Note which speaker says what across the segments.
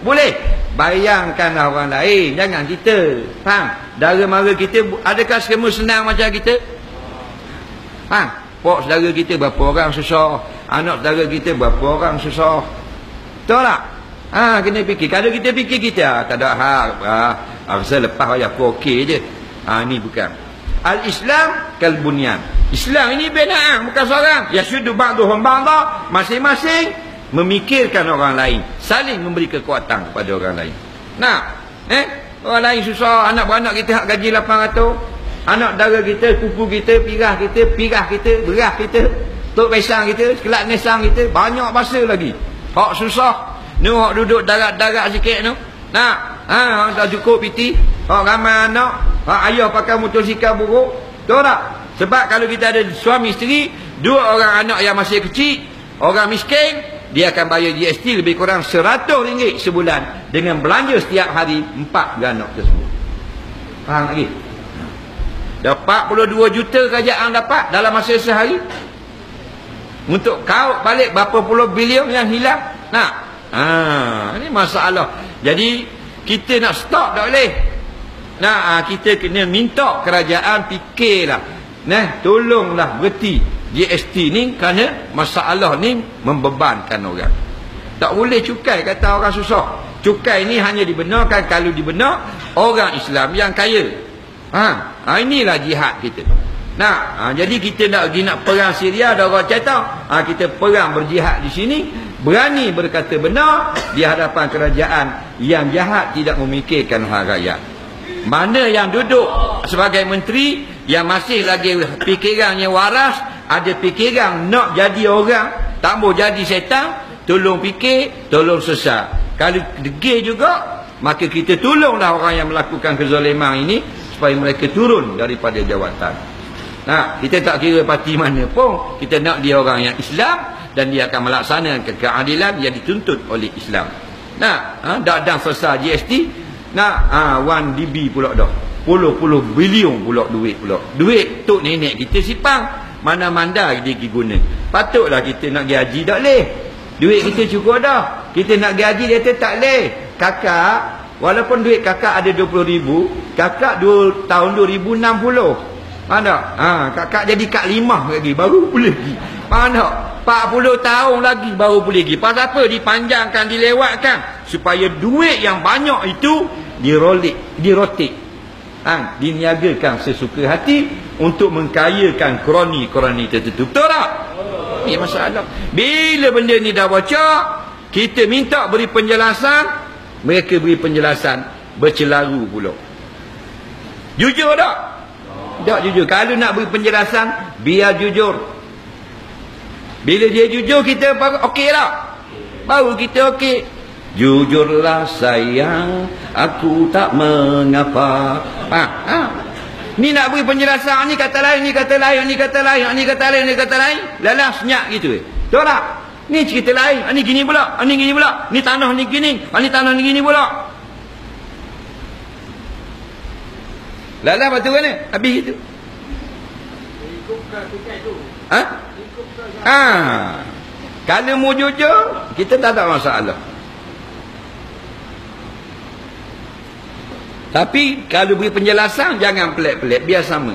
Speaker 1: Boleh. Bayangkanlah orang lain, jangan kita. Faham? Dara mara kita, adakah semua senang macam kita? Faham? Pok saudara kita berapa orang susah, anak saudara kita berapa orang susah. Betul tak? Kena fikir. Kalau kita fikir kita tak ada hal. Rasa lepas ayah aku okey je. Ni bukan. Al-Islam kal-bunyan. Islam ini binaan, bukan seorang. Yasuddu ba'duhum ba'dha, masing-masing memikirkan orang lain, saling memberi kekuatan kepada orang lain. Orang lain susah, anak beranak kita hak gaji 800. Anak dara kita, kuku kita, pirah kita, beras kita, tok pesang kita, kelak nesang kita, banyak bahasa lagi. Hak susah. Ni hak duduk darat-darat sikit tu. Hak tak cukup piti. Hak ramai anak, hak ayah pakai motosikal buruk. Tahu tak? Sebab kalau kita ada suami isteri, 2 orang anak yang masih kecil, orang miskin, dia akan bayar GST lebih kurang RM100 sebulan dengan belanja setiap hari 4 anak tersebut. Faham lagi? Dapat 42 juta kerajaan dapat dalam masa sehari. Untuk kau balik berapa puluh bilion yang hilang. Ini masalah. Jadi kita nak stop tak boleh. Kita kena minta kerajaan fikirlah. Tolonglah berhenti GST ni, kerana masalah ni membebankan orang. Tak boleh cukai kata orang susah. Cukai ni hanya dibenarkan kalau dibenar orang Islam yang kaya. Inilah jihad kita. Jadi kita nak perang Syria ada orang cakap, kita perang berjihad di sini, berani berkata benar di hadapan kerajaan yang jahat, tidak memikirkan hak rakyat. Mana yang duduk sebagai menteri yang masih lagi fikirannya waras, ada fikiran nak jadi orang, tak mau jadi setan, tolong fikir, tolong sesat. Kalau degil juga, maka kita tolonglah orang yang melakukan kezaliman ini supaya mereka turun daripada jawatan. Kita tak kira parti mana pun, kita nak dia orang yang Islam dan dia akan melaksanakan keadilan yang dituntut oleh Islam. Dah selesai GST, 1 DB pula dah. Puluh bilion pula duit pula. Duit tok nenek kita sipang, mana-mana dia pergi guna. Patutlah kita nak pergi haji tak leh. Duit kita cukup dah. Kita nak pergi haji dia tak leh. Kakak, walaupun duit kakak ada 20,000, kakak tahun 2060. Mana? Kakak jadi Kak Limah lagi, baru boleh pergi. Mana? 40 tahun lagi baru boleh pergi. Pasal apa? Dipanjangkan, dilewatkan. Supaya duit yang banyak itu dirotik. Diniagakan sesuka hati untuk mengkayakan kroni-kroni tertentu. Betul tak? Ini masalah. Bila benda ni dah bocor, kita minta beri penjelasan, mereka beri penjelasan bercelaru pula. Jujur tak? Tak jujur. Kalau nak beri penjelasan, biar jujur. Bila dia jujur, kita okey tak? Baru kita okey. Jujurlah sayang, aku tak mengapa. Ni nak beri penjelasan, ni kata lain, ni kata lain, ni kata lain, ni kata lain, ni kata lain. Lalah senyap gitu. Tahu tak? Ni cerita lain, ni gini pula, ni gini pula. Ni tanah ni gini, ni tanah ni gini pula. Lalah batu kan ni? Habis itu. Kalau mau jujur, kita tak ada masalah. Tapi kalau beri penjelasan, jangan pelik-pelik, biar sama.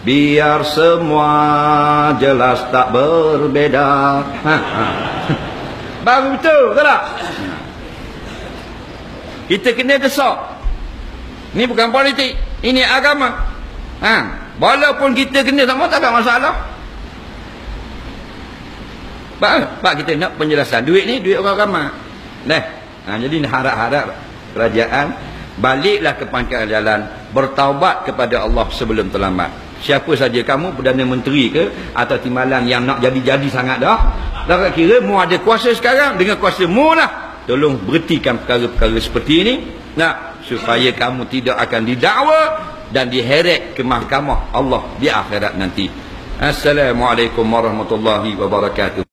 Speaker 1: Biar semua jelas tak berbeza. Baru betul, tak? Kita kena desak. Ini bukan politik, ini agama. Walaupun kita kena sama, tak ada masalah. Sebab kita nak penjelasan. Duit ni duit orang ramai. Jadi harap-harap kerajaan baliklah ke pangkal jalan, bertaubat kepada Allah sebelum terlambat. Siapa saja kamu, Perdana Menteri ke atau timbalan yang nak jadi-jadi sangat dah, tak kira mu ada kuasa sekarang, dengan kuasa mu lah, tolong berhentikan perkara-perkara seperti ini, supaya kamu tidak akan didakwa dan diheret ke mahkamah Allah di akhirat nanti. Assalamualaikum warahmatullahi wabarakatuh.